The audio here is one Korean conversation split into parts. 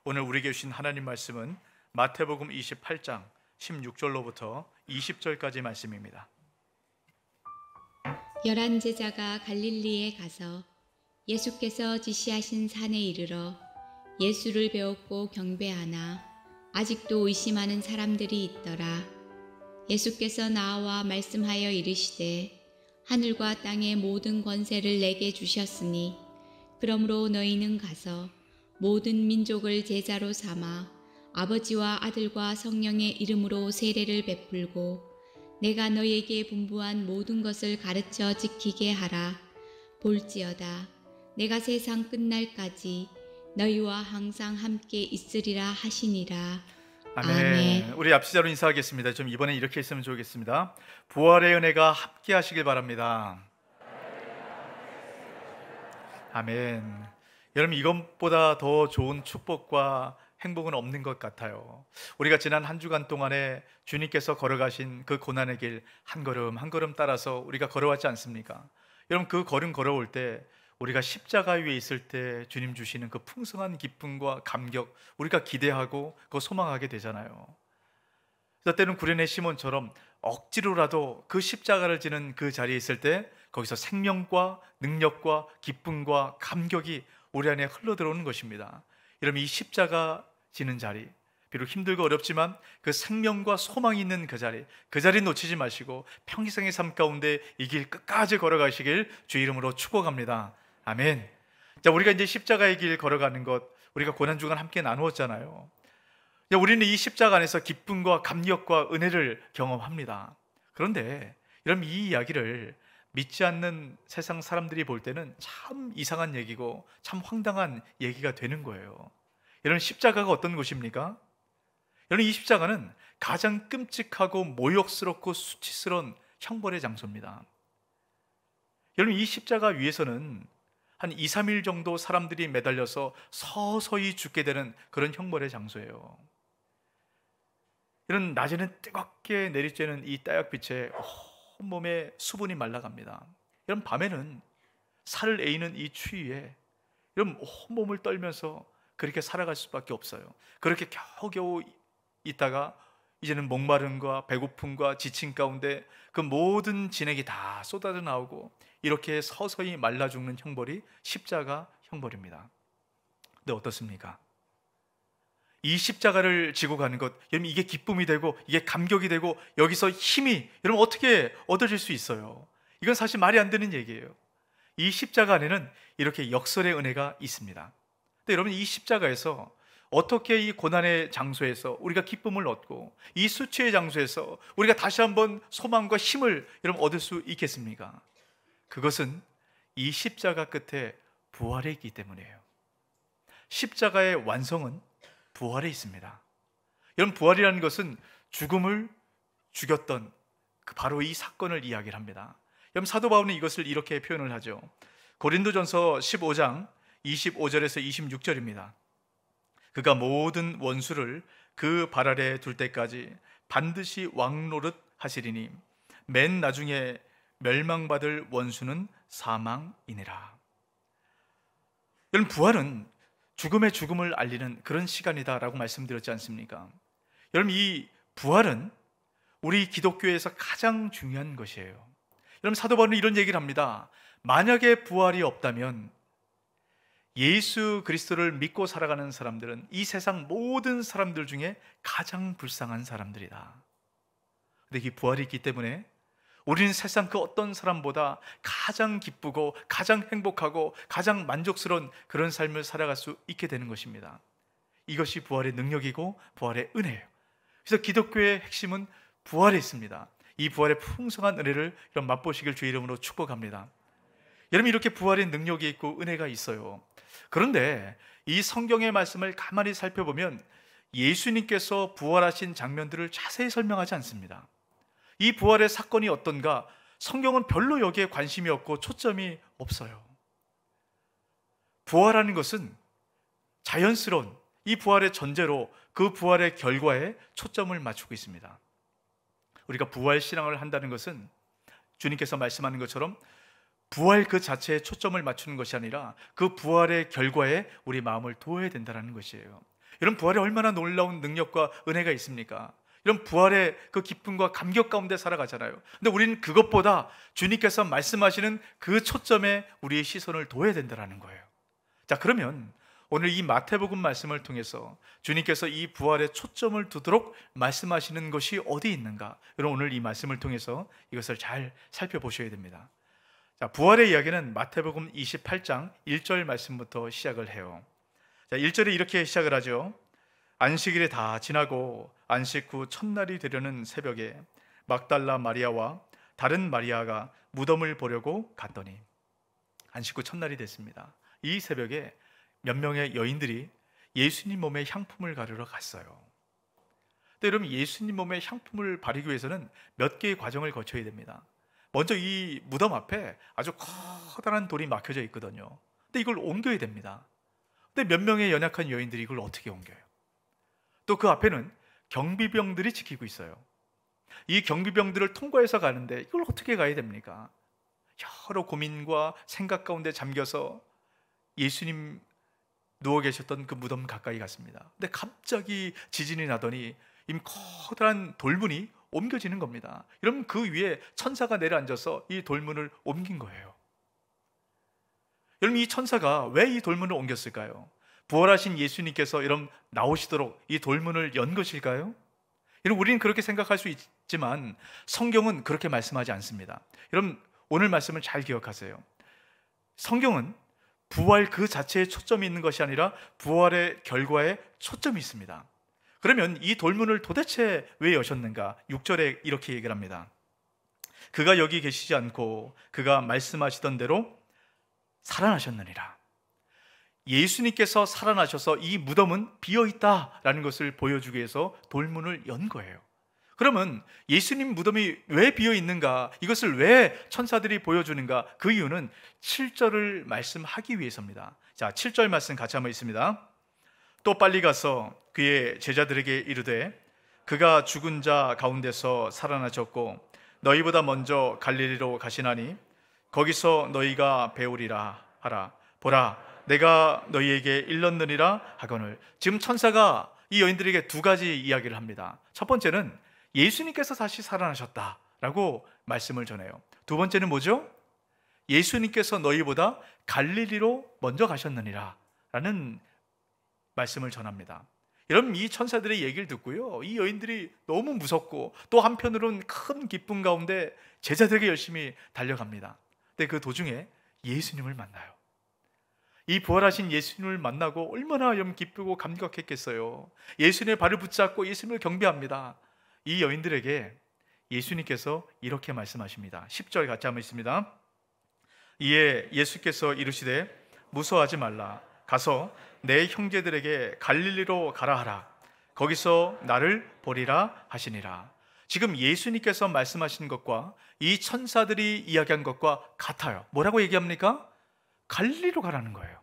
오늘 우리에게 주신 하나님 말씀은 마태복음 28장 16절로부터 20절까지 말씀입니다. 열한 제자가 갈릴리에 가서 예수께서 지시하신 산에 이르러 예수를 배웠고 경배하나 아직도 의심하는 사람들이 있더라. 예수께서 나와 말씀하여 이르시되 하늘과 땅의 모든 권세를 내게 주셨으니 그러므로 너희는 가서 모든 민족을 제자로 삼아 아버지와 아들과 성령의 이름으로 세례를 베풀고 내가 너희에게 분부한 모든 것을 가르쳐 지키게 하라. 볼지어다 내가 세상 끝날까지 너희와 항상 함께 있으리라 하시니라. 아멘. 우리 앞시자로 인사하겠습니다. 좀 이번에 이렇게 했으면 좋겠습니다. 부활의 은혜가 함께 하시길 바랍니다. 아멘. 여러분, 이것보다 더 좋은 축복과 행복은 없는 것 같아요. 우리가 지난 한 주간 동안에 주님께서 걸어가신 그 고난의 길 한 걸음 한 걸음 따라서 우리가 걸어왔지 않습니까? 여러분, 그 걸음 걸어올 때 우리가 십자가 위에 있을 때 주님 주시는 그 풍성한 기쁨과 감격, 우리가 기대하고 그 소망하게 되잖아요. 그래서 때는 구레네 시몬처럼 억지로라도 그 십자가를 지는 그 자리에 있을 때 거기서 생명과 능력과 기쁨과 감격이 우리 안에 흘러들어오는 것입니다. 여러분, 이 십자가 지는 자리, 비록 힘들고 어렵지만 그 생명과 소망이 있는 그 자리 놓치지 마시고 평생의 삶 가운데 이 길 끝까지 걸어가시길 주 이름으로 축복합니다. 아멘. 자, 우리가 이제 십자가의 길 걸어가는 것, 우리가 고난주간 함께 나누었잖아요. 우리는 이 십자가 안에서 기쁨과 감격과 은혜를 경험합니다. 그런데 여러분, 이 이야기를 믿지 않는 세상 사람들이 볼 때는 참 이상한 얘기고 참 황당한 얘기가 되는 거예요. 여러분, 십자가가 어떤 곳입니까? 여러분, 이 십자가는 가장 끔찍하고 모욕스럽고 수치스러운 형벌의 장소입니다. 여러분, 이 십자가 위에서는 한 2, 3일 정도 사람들이 매달려서 서서히 죽게 되는 그런 형벌의 장소예요. 이런 낮에는 뜨겁게 내리쬐는 이 따약빛에 온몸에 수분이 말라갑니다. 이런 밤에는 살을 에이는 이 추위에 이런 온몸을 떨면서 그렇게 살아갈 수밖에 없어요. 그렇게 겨우겨우 있다가 이제는 목마름과 배고픔과 지침 가운데 그 모든 진액이 다 쏟아져 나오고 이렇게 서서히 말라 죽는 형벌이 십자가 형벌입니다. 근데 어떻습니까? 이 십자가를 지고 가는 것, 여러분, 이게 기쁨이 되고 이게 감격이 되고 여기서 힘이 여러분 어떻게 얻어질 수 있어요? 이건 사실 말이 안 되는 얘기예요. 이 십자가 안에는 이렇게 역설의 은혜가 있습니다. 근데 여러분, 이 십자가에서 어떻게 이 고난의 장소에서 우리가 기쁨을 얻고 이 수치의 장소에서 우리가 다시 한번 소망과 힘을 여러분 얻을 수 있겠습니까? 그것은 이 십자가 끝에 부활이 있기 때문이에요. 십자가의 완성은 부활에 있습니다. 여러분, 부활이라는 것은 죽음을 죽였던 바로 이 사건을 이야기를 합니다. 여러분, 사도 바울은 이것을 이렇게 표현을 하죠. 고린도전서 15장 25절에서 26절입니다. 그가 모든 원수를 그 발 아래 둘 때까지 반드시 왕노릇 하시리니 맨 나중에 멸망받을 원수는 사망이니라. 여러분, 부활은 죽음의 죽음을 알리는 그런 시간이다라고 말씀드렸지 않습니까? 여러분, 이 부활은 우리 기독교에서 가장 중요한 것이에요. 여러분, 사도 바울은 이런 얘기를 합니다. 만약에 부활이 없다면 예수 그리스도를 믿고 살아가는 사람들은 이 세상 모든 사람들 중에 가장 불쌍한 사람들이다. 근데 이 부활이 있기 때문에 우리는 세상 그 어떤 사람보다 가장 기쁘고 가장 행복하고 가장 만족스러운 그런 삶을 살아갈 수 있게 되는 것입니다. 이것이 부활의 능력이고 부활의 은혜예요. 그래서 기독교의 핵심은 부활에 있습니다. 이 부활의 풍성한 은혜를 여러분 맛보시길 주의 이름으로 축복합니다. 여러분, 이렇게 부활의 능력이 있고 은혜가 있어요. 그런데 이 성경의 말씀을 가만히 살펴보면 예수님께서 부활하신 장면들을 자세히 설명하지 않습니다. 이 부활의 사건이 어떤가 성경은 별로 여기에 관심이 없고 초점이 없어요. 부활하는 것은 자연스러운 이 부활의 전제로 그 부활의 결과에 초점을 맞추고 있습니다. 우리가 부활 신앙을 한다는 것은 주님께서 말씀하는 것처럼 부활 그 자체에 초점을 맞추는 것이 아니라 그 부활의 결과에 우리 마음을 두어야 된다는 것이에요. 이런 부활에 얼마나 놀라운 능력과 은혜가 있습니까? 이런 부활의 그 기쁨과 감격 가운데 살아가잖아요. 근데 우리는 그것보다 주님께서 말씀하시는 그 초점에 우리의 시선을 둬야 된다는 거예요. 자, 그러면 오늘 이 마태복음 말씀을 통해서 주님께서 이 부활에 초점을 두도록 말씀하시는 것이 어디 있는가? 여러분, 오늘 이 말씀을 통해서 이것을 잘 살펴보셔야 됩니다. 자, 부활의 이야기는 마태복음 28장 1절 말씀부터 시작을 해요. 자, 1절에 이렇게 시작을 하죠. 안식일이 다 지나고 안식 후 첫날이 되려는 새벽에 막달라 마리아와 다른 마리아가 무덤을 보려고 갔더니, 안식 후 첫날이 됐습니다. 이 새벽에 몇 명의 여인들이 예수님 몸에 향품을 가르러 갔어요. 근데 여러분, 예수님 몸에 향품을 바르기 위해서는 몇 개의 과정을 거쳐야 됩니다. 먼저 이 무덤 앞에 아주 커다란 돌이 막혀져 있거든요. 근데 이걸 옮겨야 됩니다. 근데 몇 명의 연약한 여인들이 이걸 어떻게 옮겨요? 또 그 앞에는 경비병들이 지키고 있어요. 이 경비병들을 통과해서 가는데 이걸 어떻게 가야 됩니까? 여러 고민과 생각 가운데 잠겨서 예수님 누워 계셨던 그 무덤 가까이 갔습니다. 근데 갑자기 지진이 나더니 이 커다란 돌문이 옮겨지는 겁니다. 여러분, 그 위에 천사가 내려앉아서 이 돌문을 옮긴 거예요. 여러분, 이 천사가 왜 이 돌문을 옮겼을까요? 부활하신 예수님께서 여러분 나오시도록 이 돌문을 연 것일까요? 여러분, 우리는 그렇게 생각할 수 있지만 성경은 그렇게 말씀하지 않습니다. 여러분, 오늘 말씀을 잘 기억하세요. 성경은 부활 그 자체에 초점이 있는 것이 아니라 부활의 결과에 초점이 있습니다. 그러면 이 돌문을 도대체 왜 여셨는가? 6절에 이렇게 얘기를 합니다. 그가 여기 계시지 않고 그가 말씀하시던 대로 살아나셨느니라. 예수님께서 살아나셔서 이 무덤은 비어있다라는 것을 보여주기 위해서 돌문을 연 거예요. 그러면 예수님 무덤이 왜 비어있는가? 이것을 왜 천사들이 보여주는가? 그 이유는 7절을 말씀하기 위해서입니다. 자, 7절 말씀 같이 한번 있습니다. 또 빨리 가서 그의 제자들에게 이르되 그가 죽은 자 가운데서 살아나셨고 너희보다 먼저 갈릴리로 가시나니 거기서 너희가 배우리라 하라. 보라, 내가 너희에게 일렀느니라 하거늘. 지금 천사가 이 여인들에게 두 가지 이야기를 합니다. 첫 번째는 예수님께서 다시 살아나셨다라고 말씀을 전해요. 두 번째는 뭐죠? 예수님께서 너희보다 갈릴리로 먼저 가셨느니라 라는 말씀을 전합니다. 여러분, 이 천사들의 얘기를 듣고요, 이 여인들이 너무 무섭고 또 한편으로는 큰 기쁨 가운데 제자들에게 열심히 달려갑니다. 근데 그 도중에 예수님을 만나요. 이 부활하신 예수님을 만나고 얼마나 기쁘고 감격했겠어요. 예수님의 발을 붙잡고 예수님을 경배합니다. 이 여인들에게 예수님께서 이렇게 말씀하십니다. 10절 같이 한번 있습니다. 이에 예수께서 이르시되 무서워하지 말라. 가서 내 형제들에게 갈릴리로 가라 하라. 거기서 나를 보리라 하시니라. 지금 예수님께서 말씀하신 것과 이 천사들이 이야기한 것과 같아요. 뭐라고 얘기합니까? 갈릴리로 가라는 거예요.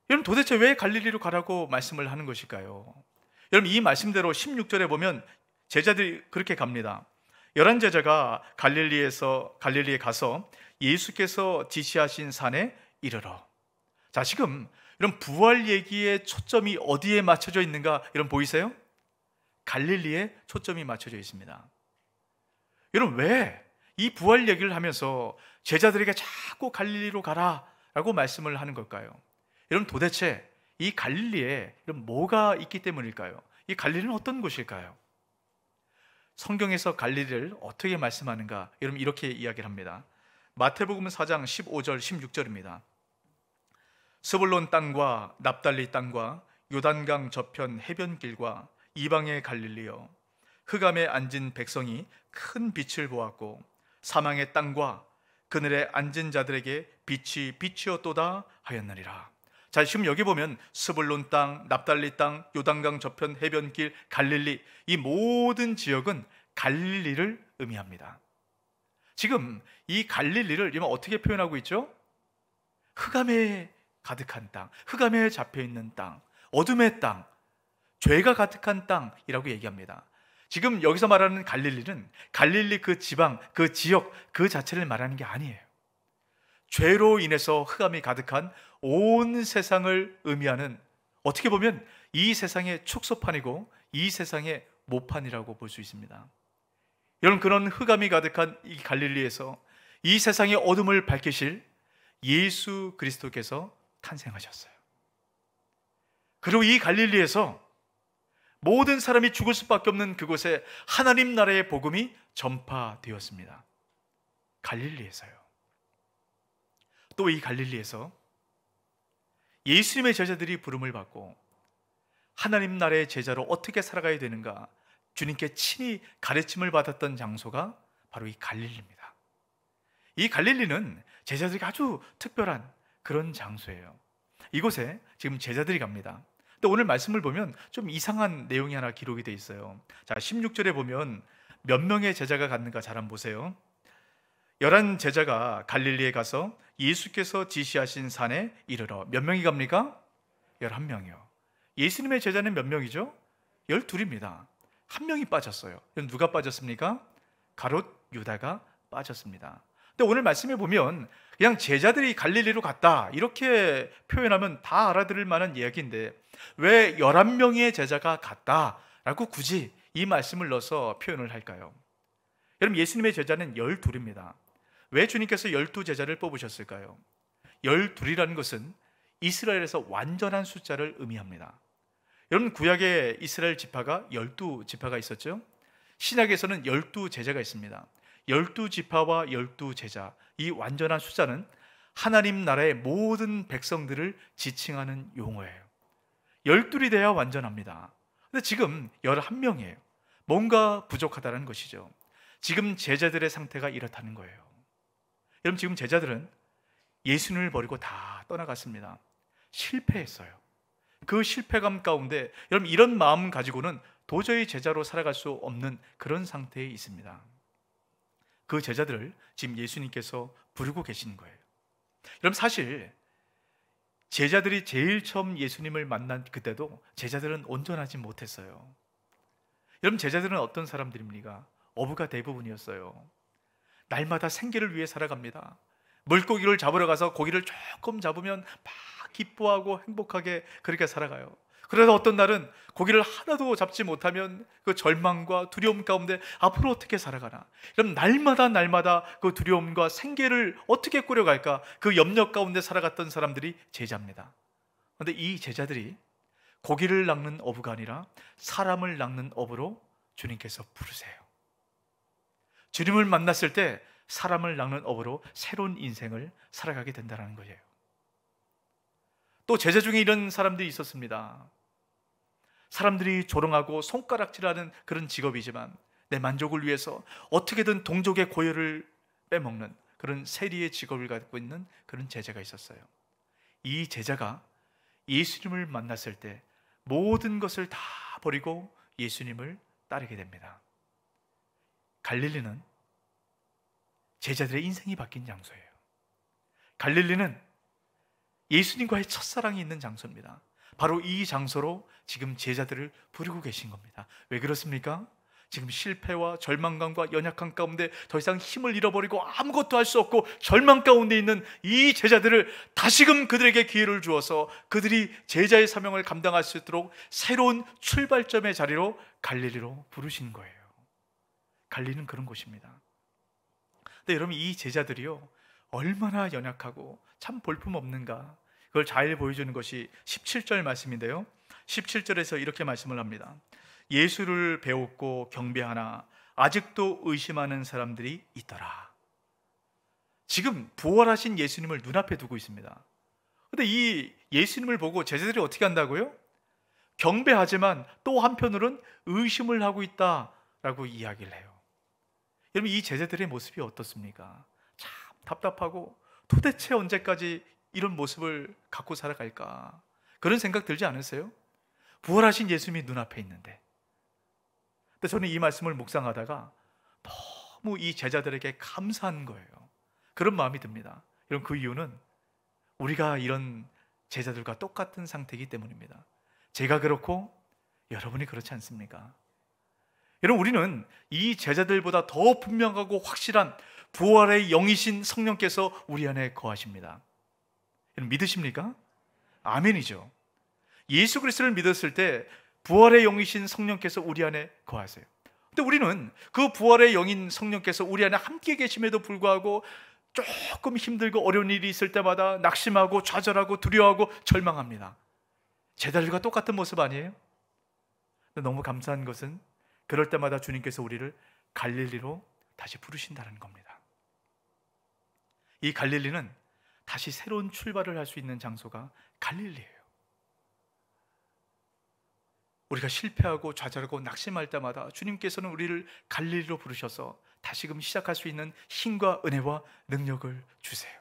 여러분, 도대체 왜 갈릴리로 가라고 말씀을 하는 것일까요? 여러분, 이 말씀대로 16절에 보면 제자들이 그렇게 갑니다. 11제자가 갈릴리에 가서 예수께서 지시하신 산에 이르러. 자, 지금 이런 부활 얘기의 초점이 어디에 맞춰져 있는가? 여러분 보이세요? 갈릴리에 초점이 맞춰져 있습니다. 여러분, 왜 이 부활 얘기를 하면서 제자들에게 자꾸 갈릴리로 가라라고 말씀을 하는 걸까요? 여러분, 도대체 이 갈릴리에 뭐가 있기 때문일까요? 이 갈릴리는 어떤 곳일까요? 성경에서 갈릴리를 어떻게 말씀하는가? 여러분, 이렇게 이야기를 합니다. 마태복음 4장 15절 16절입니다. 스불론 땅과 납달리 땅과 요단강 저편 해변길과 이방의 갈릴리여, 흑암에 앉은 백성이 큰 빛을 보았고 사망의 땅과 그늘에 앉은 자들에게 빛이 비치었도다 하였느니라. 자, 지금 여기 보면 스불론 땅, 납달리 땅, 요단강 저편 해변길, 갈릴리, 이 모든 지역은 갈릴리를 의미합니다. 지금 이 갈릴리를 어떻게 표현하고 있죠? 흑암에 가득한 땅, 흑암에 잡혀있는 땅, 어둠의 땅, 죄가 가득한 땅이라고 얘기합니다. 지금 여기서 말하는 갈릴리는 갈릴리 그 지방, 그 지역, 그 자체를 말하는 게 아니에요. 죄로 인해서 흑암이 가득한 온 세상을 의미하는 어떻게 보면 이 세상의 축소판이고 이 세상의 모판이라고 볼 수 있습니다. 여러분, 그런 흑암이 가득한 이 갈릴리에서 이 세상의 어둠을 밝히실 예수 그리스도께서 탄생하셨어요. 그리고 이 갈릴리에서 모든 사람이 죽을 수밖에 없는 그곳에 하나님 나라의 복음이 전파되었습니다. 갈릴리에서요. 또 이 갈릴리에서 예수님의 제자들이 부름을 받고 하나님 나라의 제자로 어떻게 살아가야 되는가 주님께 친히 가르침을 받았던 장소가 바로 이 갈릴리입니다. 이 갈릴리는 제자들에게 아주 특별한 그런 장소예요. 이곳에 지금 제자들이 갑니다. 근데 오늘 말씀을 보면 좀 이상한 내용이 하나 기록이 되어 있어요. 자, 16절에 보면 몇 명의 제자가 갔는가 잘 한번 보세요. 11 제자가 갈릴리에 가서 예수께서 지시하신 산에 이르러. 몇 명이 갑니까? 11명이요. 예수님의 제자는 몇 명이죠? 12입니다. 한 명이 빠졌어요. 누가 빠졌습니까? 가롯 유다가 빠졌습니다. 근데 오늘 말씀에 보면 그냥 제자들이 갈릴리로 갔다 이렇게 표현하면 다 알아들을 만한 이야기인데 왜 11명의 제자가 갔다라고 굳이 이 말씀을 넣어서 표현을 할까요? 여러분, 예수님의 제자는 12입니다. 왜 주님께서 12 제자를 뽑으셨을까요? 12이라는 것은 이스라엘에서 완전한 숫자를 의미합니다. 여러분, 구약에 이스라엘 지파가 12지파가 있었죠? 신약에서는 12 제자가 있습니다. 12지파와 12 제자, 이 완전한 숫자는 하나님 나라의 모든 백성들을 지칭하는 용어예요. 12이 돼야 완전합니다. 근데 지금 11명이에요. 뭔가 부족하다는 것이죠. 지금 제자들의 상태가 이렇다는 거예요. 여러분, 지금 제자들은 예수님을 버리고 다 떠나갔습니다. 실패했어요. 그 실패감 가운데 여러분, 이런 마음 가지고는 도저히 제자로 살아갈 수 없는 그런 상태에 있습니다. 그 제자들을 지금 예수님께서 부르고 계신 거예요. 여러분, 사실 제자들이 제일 처음 예수님을 만난 그때도 제자들은 온전하지 못했어요. 여러분, 제자들은 어떤 사람들입니까? 어부가 대부분이었어요. 날마다 생계를 위해 살아갑니다. 물고기를 잡으러 가서 고기를 조금 잡으면 막 기뻐하고 행복하게 그렇게 살아가요. 그래서 어떤 날은 고기를 하나도 잡지 못하면 그 절망과 두려움 가운데 앞으로 어떻게 살아가나. 그럼 날마다 그 두려움과 생계를 어떻게 꾸려갈까, 그 염려 가운데 살아갔던 사람들이 제자입니다. 그런데 이 제자들이 고기를 낚는 어부가 아니라 사람을 낚는 어부로 주님께서 부르세요. 주님을 만났을 때 사람을 낚는 어부로 새로운 인생을 살아가게 된다는 거예요. 또 제자 중에 이런 사람들이 있었습니다. 사람들이 조롱하고 손가락질하는 그런 직업이지만 내 만족을 위해서 어떻게든 동족의 고열을 빼먹는 그런 세리의 직업을 갖고 있는 그런 제자가 있었어요. 이 제자가 예수님을 만났을 때 모든 것을 다 버리고 예수님을 따르게 됩니다. 갈릴리는 제자들의 인생이 바뀐 장소예요. 갈릴리는 예수님과의 첫사랑이 있는 장소입니다. 바로 이 장소로 지금 제자들을 부르고 계신 겁니다. 왜 그렇습니까? 지금 실패와 절망감과 연약함 가운데 더 이상 힘을 잃어버리고 아무것도 할 수 없고 절망 가운데 있는 이 제자들을 다시금 그들에게 기회를 주어서 그들이 제자의 사명을 감당할 수 있도록 새로운 출발점의 자리로 갈릴리로 부르신 거예요. 갈릴리는 그런 곳입니다. 근데 여러분, 이 제자들이요 얼마나 연약하고 참 볼품없는가, 그걸 잘 보여주는 것이 17절 말씀인데요, 17절에서 이렇게 말씀을 합니다. 예수를 배웠고 경배하나 아직도 의심하는 사람들이 있더라. 지금 부활하신 예수님을 눈앞에 두고 있습니다. 근데 이 예수님을 보고 제자들이 어떻게 한다고요? 경배하지만 또 한편으로는 의심을 하고 있다라고 이야기를 해요. 여러분, 이 제자들의 모습이 어떻습니까? 참 답답하고 도대체 언제까지 이런 모습을 갖고 살아갈까, 그런 생각 들지 않으세요? 부활하신 예수님이 눈앞에 있는데. 근데 저는 이 말씀을 묵상하다가 너무 이 제자들에게 감사한 거예요. 그런 마음이 듭니다. 여러분, 그 이유는 우리가 이런 제자들과 똑같은 상태이기 때문입니다. 제가 그렇고 여러분이 그렇지 않습니까? 여러분, 우리는 이 제자들보다 더 분명하고 확실한 부활의 영이신 성령께서 우리 안에 거하십니다. 여러분, 믿으십니까? 아멘이죠. 예수 그리스도를 믿었을 때 부활의 영이신 성령께서 우리 안에 거하세요. 근데 우리는 그 부활의 영인 성령께서 우리 안에 함께 계심에도 불구하고 조금 힘들고 어려운 일이 있을 때마다 낙심하고 좌절하고 두려워하고 절망합니다. 제자들과 똑같은 모습 아니에요? 근데 너무 감사한 것은 그럴 때마다 주님께서 우리를 갈릴리로 다시 부르신다는 겁니다. 이 갈릴리는 다시 새로운 출발을 할 수 있는 장소가 갈릴리예요. 우리가 실패하고 좌절하고 낙심할 때마다 주님께서는 우리를 갈릴리로 부르셔서 다시금 시작할 수 있는 힘과 은혜와 능력을 주세요.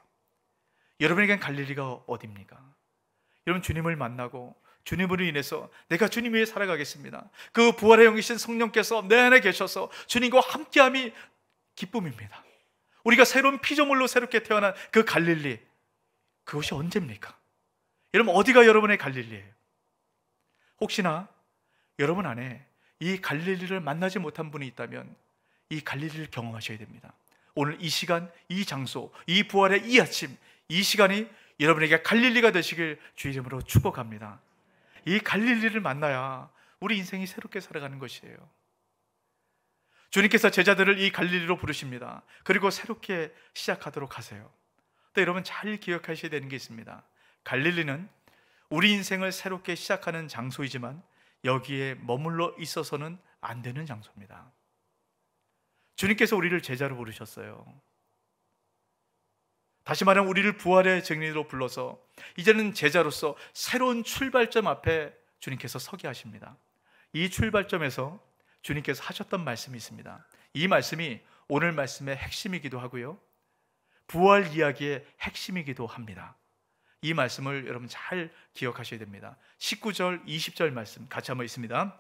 여러분에겐 갈릴리가 어디입니까? 여러분 주님을 만나고 주님으로 인해서 내가 주님 위해 살아가겠습니다. 그 부활의 영이신 성령께서 내 안에 계셔서 주님과 함께함이 기쁨입니다. 우리가 새로운 피조물로 새롭게 태어난 그 갈릴리, 그것이 언제입니까? 여러분 어디가 여러분의 갈릴리예요? 혹시나 여러분 안에 이 갈릴리를 만나지 못한 분이 있다면 이 갈릴리를 경험하셔야 됩니다. 오늘 이 시간, 이 장소, 이 부활의 이 아침, 이 시간이 여러분에게 갈릴리가 되시길 주 이름으로 축복합니다. 이 갈릴리를 만나야 우리 인생이 새롭게 살아가는 것이에요. 주님께서 제자들을 이 갈릴리로 부르십니다. 그리고 새롭게 시작하도록 하세요. 또 여러분 잘 기억하셔야 되는 게 있습니다. 갈릴리는 우리 인생을 새롭게 시작하는 장소이지만 여기에 머물러 있어서는 안 되는 장소입니다. 주님께서 우리를 제자로 부르셨어요. 다시 말하면 우리를 부활의 증인으로 불러서 이제는 제자로서 새로운 출발점 앞에 주님께서 서게 하십니다. 이 출발점에서 주님께서 하셨던 말씀이 있습니다. 이 말씀이 오늘 말씀의 핵심이기도 하고요, 부활 이야기의 핵심이기도 합니다. 이 말씀을 여러분 잘 기억하셔야 됩니다. 19절, 20절 말씀 같이 한번 있습니다.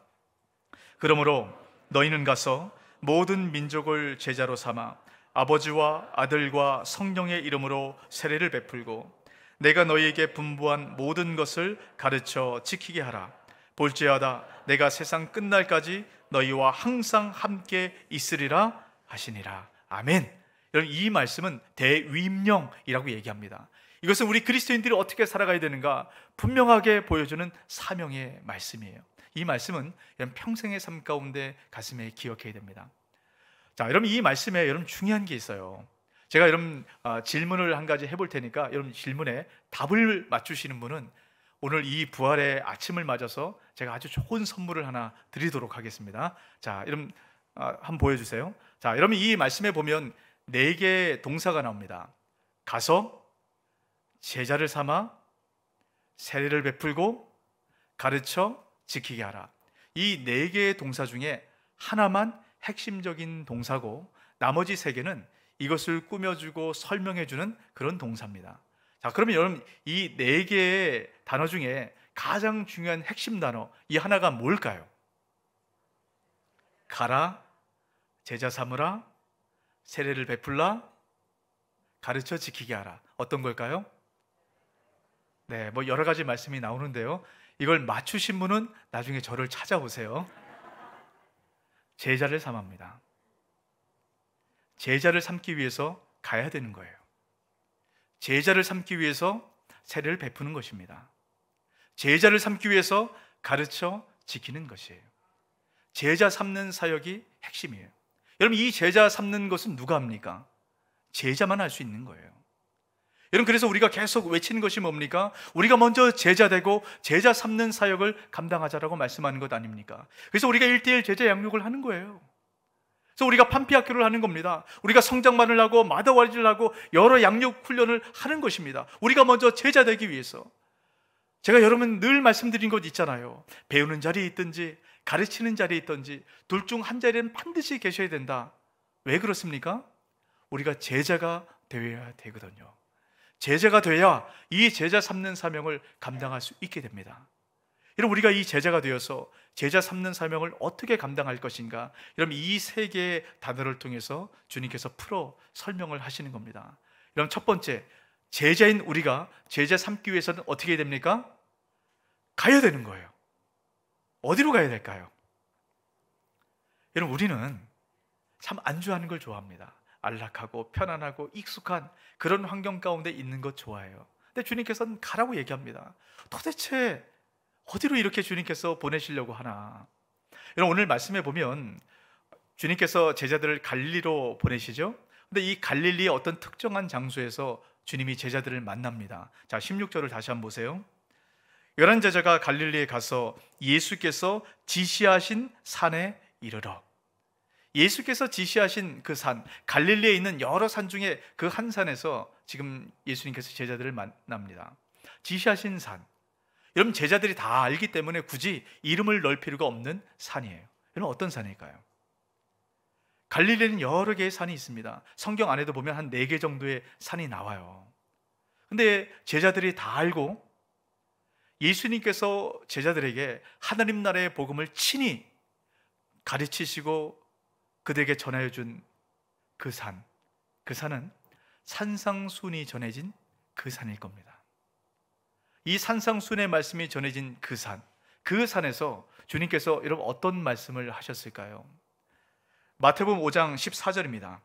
그러므로 너희는 가서 모든 민족을 제자로 삼아 아버지와 아들과 성령의 이름으로 세례를 베풀고 내가 너희에게 분부한 모든 것을 가르쳐 지키게 하라. 볼지어다 내가 세상 끝날까지 너희와 항상 함께 있으리라 하시니라. 아멘. 여러분 이 말씀은 대위임령이라고 얘기합니다. 이것은 우리 그리스도인들이 어떻게 살아가야 되는가 분명하게 보여주는 사명의 말씀이에요. 이 말씀은 여러분 평생의 삶 가운데 가슴에 기억해야 됩니다. 자, 여러분 이 말씀에 여러분 중요한 게 있어요. 제가 여러분 질문을 한 가지 해볼 테니까 여러분 질문에 답을 맞추시는 분은 오늘 이 부활의 아침을 맞아서 제가 아주 좋은 선물을 하나 드리도록 하겠습니다. 자, 여러분 한번 보여주세요. 자, 여러분 이 말씀에 보면 4개의 동사가 나옵니다. 가서, 제자를 삼아, 세례를 베풀고, 가르쳐 지키게 하라. 이 4개의 동사 중에 하나만 핵심적인 동사고 나머지 3개는 이것을 꾸며주고 설명해주는 그런 동사입니다. 자, 그러면 여러분 이 4개의 단어 중에 가장 중요한 핵심 단어 이 하나가 뭘까요? 가라, 제자 삼으라, 세례를 베풀라, 가르쳐 지키게 하라. 어떤 걸까요? 네, 뭐 여러 가지 말씀이 나오는데요, 이걸 맞추신 분은 나중에 저를 찾아오세요. 제자를 삼합니다. 제자를 삼기 위해서 가야 되는 거예요. 제자를 삼기 위해서 세례를 베푸는 것입니다. 제자를 삼기 위해서 가르쳐 지키는 것이에요. 제자 삼는 사역이 핵심이에요. 여러분 이 제자 삼는 것은 누가 합니까? 제자만 할 수 있는 거예요. 여러분 그래서 우리가 계속 외치는 것이 뭡니까? 우리가 먼저 제자 되고 제자 삼는 사역을 감당하자라고 말씀하는 것 아닙니까? 그래서 우리가 1:1 제자 양육을 하는 거예요. 그래서 우리가 판피 학교를 하는 겁니다. 우리가 성장반을 하고 마더와리를 하고 여러 양육 훈련을 하는 것입니다. 우리가 먼저 제자 되기 위해서. 제가 여러분 늘 말씀드린 것 있잖아요. 배우는 자리에 있든지 가르치는 자리에 있든지 둘 중 한 자리에는 반드시 계셔야 된다. 왜 그렇습니까? 우리가 제자가 되어야 되거든요. 제자가 돼야 이 제자 삼는 사명을 감당할 수 있게 됩니다. 여러분 우리가 이 제자가 되어서 제자 삼는 사명을 어떻게 감당할 것인가, 여러분 이 3개의 단어를 통해서 주님께서 풀어 설명을 하시는 겁니다. 여러분 첫 번째, 제자인 우리가 제자 삼기 위해서는 어떻게 해야 됩니까? 가야 되는 거예요. 어디로 가야 될까요? 여러분 우리는 참 안주하는 걸 좋아합니다. 안락하고 편안하고 익숙한 그런 환경 가운데 있는 것 좋아해요. 근데 주님께서는 가라고 얘기합니다. 도대체 어디로 이렇게 주님께서 보내시려고 하나? 여러분, 오늘 말씀해 보면 주님께서 제자들을 갈릴리로 보내시죠. 근데 이 갈릴리의 어떤 특정한 장소에서 주님이 제자들을 만납니다. 자, 16절을 다시 한번 보세요. 11제자가 갈릴리에 가서 예수께서 지시하신 산에 이르러. 예수께서 지시하신 그 산, 갈릴리에 있는 여러 산 중에 그 한 산에서 지금 예수님께서 제자들을 만납니다. 지시하신 산, 여러분, 제자들이 다 알기 때문에 굳이 이름을 넣을 필요가 없는 산이에요. 여러분, 어떤 산일까요? 갈릴리에는 여러 개의 산이 있습니다. 성경 안에도 보면 한 4개 정도의 산이 나와요. 근데 제자들이 다 알고 예수님께서 제자들에게 하나님 나라의 복음을 친히 가르치시고 그들에게 전하여 준 그 산, 그 산은 산상순이 전해진 그 산일 겁니다. 이 산상순의 말씀이 전해진 그 산, 그 산에서 주님께서 여러분 어떤 말씀을 하셨을까요? 마태복음 5장 14절입니다.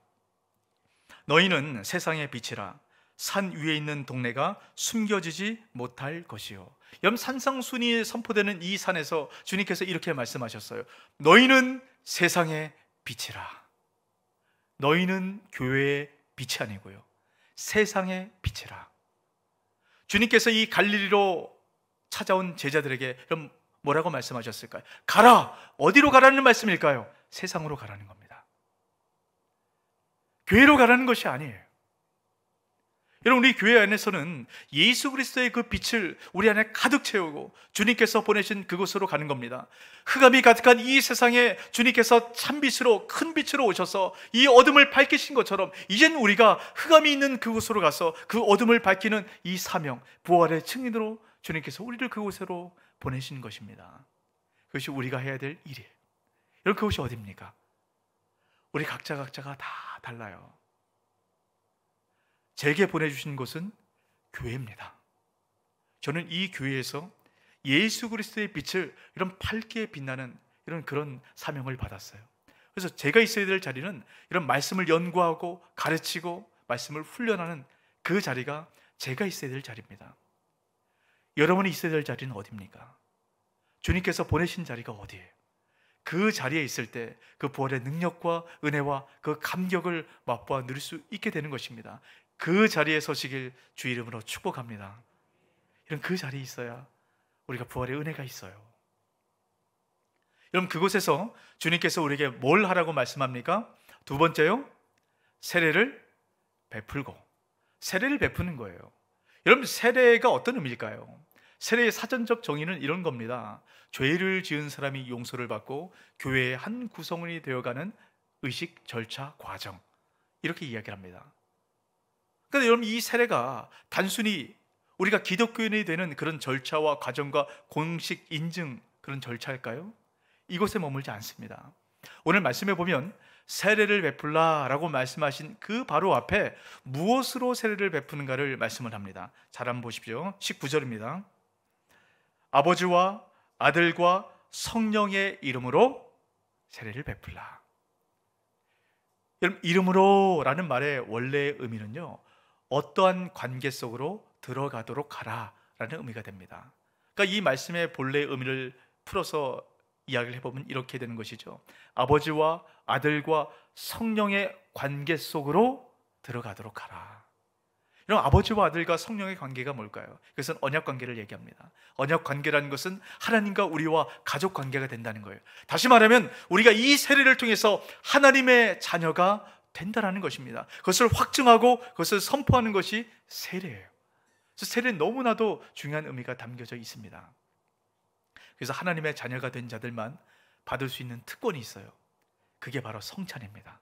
너희는 세상의 빛이라. 산 위에 있는 동네가 숨겨지지 못할 것이요. 여러분, 산상순이 선포되는 이 산에서 주님께서 이렇게 말씀하셨어요. 너희는 세상의 빛이라. 너희는 교회의 빛이 아니고요, 세상의 빛이라. 주님께서 이 갈릴리로 찾아온 제자들에게 그럼 뭐라고 말씀하셨을까요? 가라! 어디로 가라는 말씀일까요? 세상으로 가라는 겁니다. 교회로 가라는 것이 아니에요. 여러분, 우리 교회 안에서는 예수 그리스도의 그 빛을 우리 안에 가득 채우고 주님께서 보내신 그곳으로 가는 겁니다. 흑암이 가득한 이 세상에 주님께서 참빛으로, 큰 빛으로 오셔서 이 어둠을 밝히신 것처럼 이젠 우리가 흑암이 있는 그곳으로 가서 그 어둠을 밝히는 이 사명, 부활의 증인으로 주님께서 우리를 그곳으로 보내신 것입니다. 그것이 우리가 해야 될 일이에요. 여러분, 그것이 어디입니까? 우리 각자가 다 달라요. 제게 보내주신 곳은 교회입니다. 저는 이 교회에서 예수 그리스도의 빛을 이런 밝게 빛나는 이런 그런 사명을 받았어요. 그래서 제가 있어야 될 자리는 이런 말씀을 연구하고 가르치고 말씀을 훈련하는 그 자리가 제가 있어야 될 자리입니다. 여러분이 있어야 될 자리는 어디입니까? 주님께서 보내신 자리가 어디예요? 그 자리에 있을 때 그 부활의 능력과 은혜와 그 감격을 맛보아 누릴 수 있게 되는 것입니다. 그 자리에 서시길 주 이름으로 축복합니다. 이런 그 자리에 있어야 우리가 부활의 은혜가 있어요. 여러분, 그곳에서 주님께서 우리에게 뭘 하라고 말씀합니까? 두 번째요, 세례를 베풀고. 세례를 베푸는 거예요. 여러분, 세례가 어떤 의미일까요? 세례의 사전적 정의는 이런 겁니다. 죄를 지은 사람이 용서를 받고 교회의 한 구성원이 되어가는 의식, 절차, 과정, 이렇게 이야기를 합니다. 그런데 여러분, 이 세례가 단순히 우리가 기독교인이 되는 그런 절차와 과정과 공식 인증, 그런 절차일까요? 이곳에 머물지 않습니다. 오늘 말씀해 보면 세례를 베풀라라고 말씀하신 그 바로 앞에 무엇으로 세례를 베푸는가를 말씀을 합니다. 잘 한번 보십시오. 19절입니다. 아버지와 아들과 성령의 이름으로 세례를 베풀라. 여러분, 이름으로라는 말의 원래의 의미는요, 어떠한 관계 속으로 들어가도록 하라라는 의미가 됩니다. 그러니까 이 말씀의 본래의 의미를 풀어서 이야기를 해보면 이렇게 되는 것이죠. 아버지와 아들과 성령의 관계 속으로 들어가도록 하라. 이런 아버지와 아들과 성령의 관계가 뭘까요? 그것은 언약 관계를 얘기합니다. 언약 관계라는 것은 하나님과 우리와 가족 관계가 된다는 거예요. 다시 말하면 우리가 이 세례를 통해서 하나님의 자녀가 된다는 것입니다. 그것을 확증하고 그것을 선포하는 것이 세례예요. 그래서 세례는 너무나도 중요한 의미가 담겨져 있습니다. 그래서 하나님의 자녀가 된 자들만 받을 수 있는 특권이 있어요. 그게 바로 성찬입니다.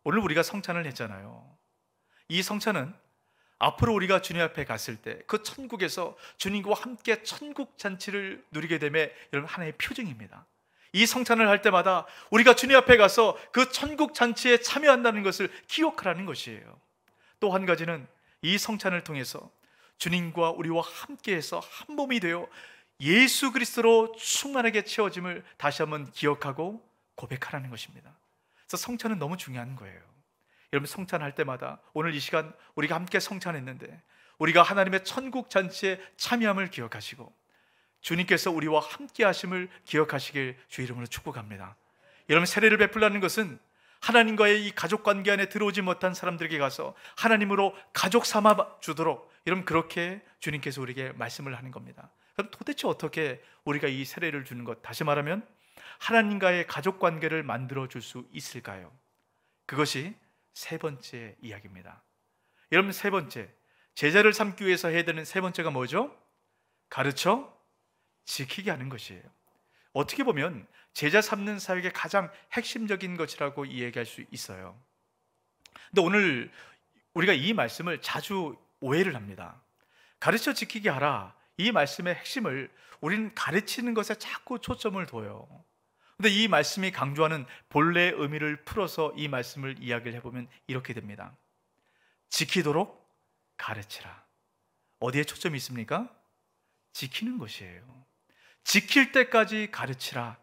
오늘 우리가 성찬을 했잖아요. 이 성찬은 앞으로 우리가 주님 앞에 갔을 때 그 천국에서 주님과 함께 천국 잔치를 누리게 됨의 여러분 하나의 표징입니다. 이 성찬을 할 때마다 우리가 주님 앞에 가서 그 천국 잔치에 참여한다는 것을 기억하라는 것이에요. 또 한 가지는 이 성찬을 통해서 주님과 우리와 함께해서 한 몸이 되어 예수 그리스도로 충만하게 채워짐을 다시 한번 기억하고 고백하라는 것입니다. 그래서 성찬은 너무 중요한 거예요. 여러분, 성찬할 때마다 오늘 이 시간 우리가 함께 성찬했는데 우리가 하나님의 천국 잔치에 참여함을 기억하시고 주님께서 우리와 함께 하심을 기억하시길 주 이름으로 축복합니다. 여러분, 세례를 베풀라는 것은 하나님과의 이 가족 관계 안에 들어오지 못한 사람들에게 가서 하나님으로 가족 삼아 주도록, 여러분, 그렇게 주님께서 우리에게 말씀을 하는 겁니다. 그럼 도대체 어떻게 우리가 이 세례를 주는 것, 다시 말하면 하나님과의 가족 관계를 만들어 줄 수 있을까요? 그것이 세 번째 이야기입니다. 여러분, 세 번째, 제자를 삼기 위해서 해야 되는 세 번째가 뭐죠? 가르쳐 지키게 하는 것이에요. 어떻게 보면 제자 삼는 사역의 가장 핵심적인 것이라고 이야기할 수 있어요. 근데 오늘 우리가 이 말씀을 자주 오해를 합니다. 가르쳐 지키게 하라, 이 말씀의 핵심을 우리는 가르치는 것에 자꾸 초점을 둬요. 근데 이 말씀이 강조하는 본래의 의미를 풀어서 이 말씀을 이야기를 해보면 이렇게 됩니다. 지키도록 가르치라. 어디에 초점이 있습니까? 지키는 것이에요. 지킬 때까지 가르치라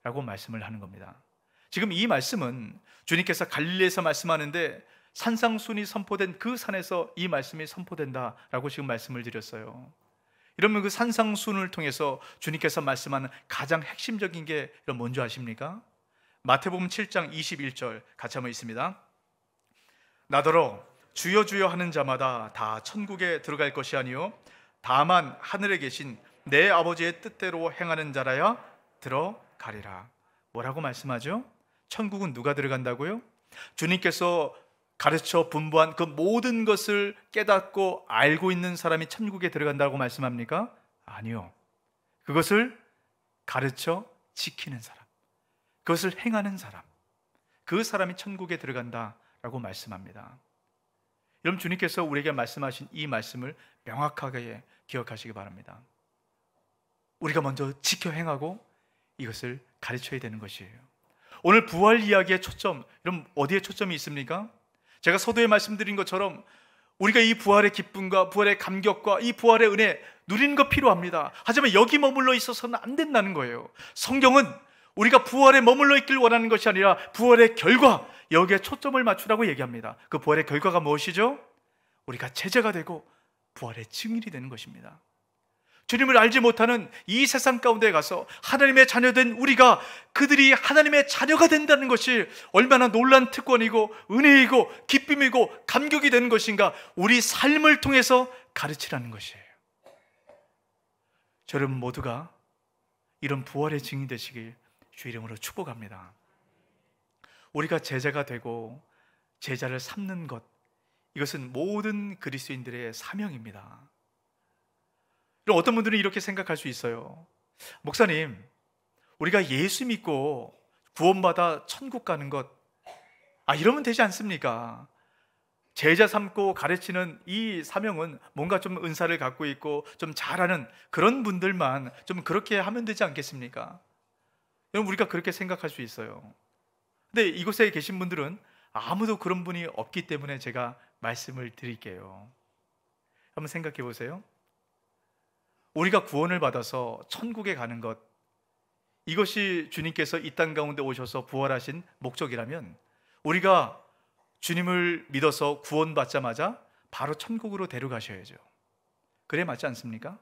라고 말씀을 하는 겁니다. 지금 이 말씀은 주님께서 갈릴리에서 말씀하는데 산상순이 선포된 그 산에서 이 말씀이 선포된다라고 지금 말씀을 드렸어요. 이러면 그 산상순을 통해서 주님께서 말씀하는 가장 핵심적인 게 뭔지 아십니까? 마태복음 7장 21절 같이 한번 있습니다. 나더러 주여 주여 하는 자마다 다 천국에 들어갈 것이 아니요 다만 하늘에 계신 내 아버지의 뜻대로 행하는 자라야 들어가리라. 뭐라고 말씀하죠? 천국은 누가 들어간다고요? 주님께서 가르쳐 분부한 그 모든 것을 깨닫고 알고 있는 사람이 천국에 들어간다고 말씀합니까? 아니요. 그것을 가르쳐 지키는 사람, 그것을 행하는 사람, 그 사람이 천국에 들어간다라고 말씀합니다. 여러분, 주님께서 우리에게 말씀하신 이 말씀을 명확하게 기억하시기 바랍니다. 우리가 먼저 지켜 행하고 이것을 가르쳐야 되는 것이에요. 오늘 부활 이야기의 초점, 여러분, 어디에 초점이 있습니까? 제가 서두에 말씀드린 것처럼 우리가 이 부활의 기쁨과 부활의 감격과 이 부활의 은혜 누리는 거 필요합니다. 하지만 여기 머물러 있어서는 안 된다는 거예요. 성경은 우리가 부활에 머물러 있길 원하는 것이 아니라 부활의 결과, 여기에 초점을 맞추라고 얘기합니다. 그 부활의 결과가 무엇이죠? 우리가 제자가 되고 부활의 증인이 되는 것입니다. 주님을 알지 못하는 이 세상 가운데 가서 하나님의 자녀된 우리가 그들이 하나님의 자녀가 된다는 것이 얼마나 놀란 특권이고 은혜이고 기쁨이고 감격이 되는 것인가, 우리 삶을 통해서 가르치라는 것이에요. 여러분 모두가 이런 부활의 증인 되시길 주 이름으로 축복합니다. 우리가 제자가 되고 제자를 삼는 것, 이것은 모든 그리스도인들의 사명입니다. 어떤 분들은 이렇게 생각할 수 있어요. 목사님, 우리가 예수 믿고 구원받아 천국 가는 것, 이러면 되지 않습니까? 제자 삼고 가르치는 이 사명은 뭔가 좀 은사를 갖고 있고 좀 잘하는 그런 분들만 좀 그렇게 하면 되지 않겠습니까? 여러분, 우리가 그렇게 생각할 수 있어요. 근데 이곳에 계신 분들은 아무도 그런 분이 없기 때문에 제가 말씀을 드릴게요. 한번 생각해 보세요. 우리가 구원을 받아서 천국에 가는 것, 이것이 주님께서 이 땅 가운데 오셔서 부활하신 목적이라면 우리가 주님을 믿어서 구원받자마자 바로 천국으로 데려가셔야죠. 그래 맞지 않습니까?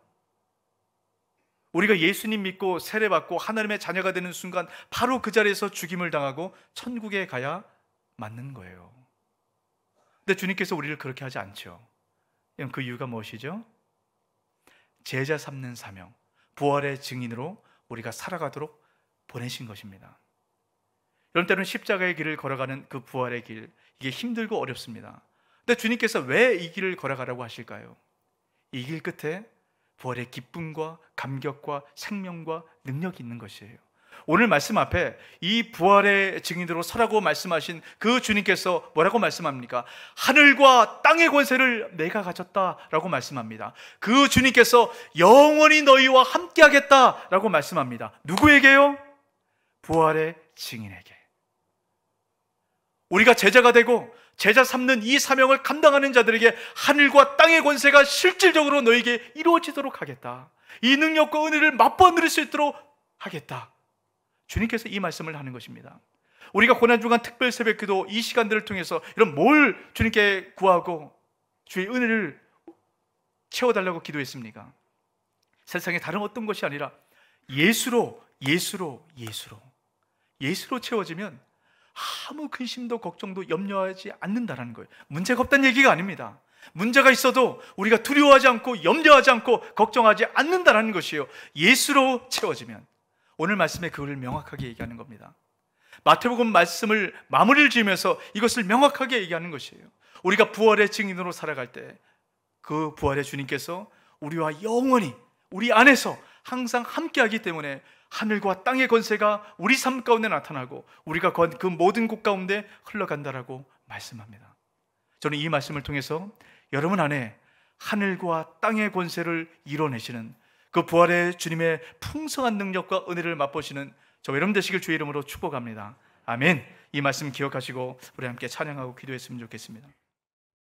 우리가 예수님 믿고 세례받고 하나님의 자녀가 되는 순간 바로 그 자리에서 죽임을 당하고 천국에 가야 맞는 거예요. 근데 주님께서 우리를 그렇게 하지 않죠. 그 이유가 무엇이죠? 제자 삼는 사명, 부활의 증인으로 우리가 살아가도록 보내신 것입니다. 여러분, 때로는 십자가의 길을 걸어가는 그 부활의 길, 이게 힘들고 어렵습니다. 근데 주님께서 왜 이 길을 걸어가라고 하실까요? 이 길 끝에 부활의 기쁨과 감격과 생명과 능력이 있는 것이에요. 오늘 말씀 앞에 이 부활의 증인으로 서라고 말씀하신 그 주님께서 뭐라고 말씀합니까? 하늘과 땅의 권세를 내가 가졌다라고 말씀합니다. 그 주님께서 영원히 너희와 함께 하겠다라고 말씀합니다. 누구에게요? 부활의 증인에게. 우리가 제자가 되고 제자 삼는 이 사명을 감당하는 자들에게 하늘과 땅의 권세가 실질적으로 너에게 이루어지도록 하겠다. 이 능력과 은혜를 맛보아 누릴 수 있도록 하겠다. 주님께서 이 말씀을 하는 것입니다. 우리가 고난주간 특별 새벽기도 이 시간들을 통해서 이런 뭘 주님께 구하고 주의 은혜를 채워달라고 기도했습니까? 세상에 다른 어떤 것이 아니라 예수로 채워지면 아무 근심도 걱정도 염려하지 않는다는 거예요. 문제가 없다는 얘기가 아닙니다. 문제가 있어도 우리가 두려워하지 않고 염려하지 않고 걱정하지 않는다는 것이에요. 예수로 채워지면. 오늘 말씀에 그걸 명확하게 얘기하는 겁니다. 마태복음 말씀을 마무리를 지으면서 이것을 명확하게 얘기하는 것이에요. 우리가 부활의 증인으로 살아갈 때 그 부활의 주님께서 우리와 영원히 우리 안에서 항상 함께하기 때문에 하늘과 땅의 권세가 우리 삶 가운데 나타나고 우리가 그 모든 곳 가운데 흘러간다라고 말씀합니다. 저는 이 말씀을 통해서 여러분 안에 하늘과 땅의 권세를 이뤄내시는 그 부활의 주님의 풍성한 능력과 은혜를 맛보시는 저 여러분 되시길 주의 이름으로 축복합니다. 아멘. 이 말씀 기억하시고 우리 함께 찬양하고 기도했으면 좋겠습니다.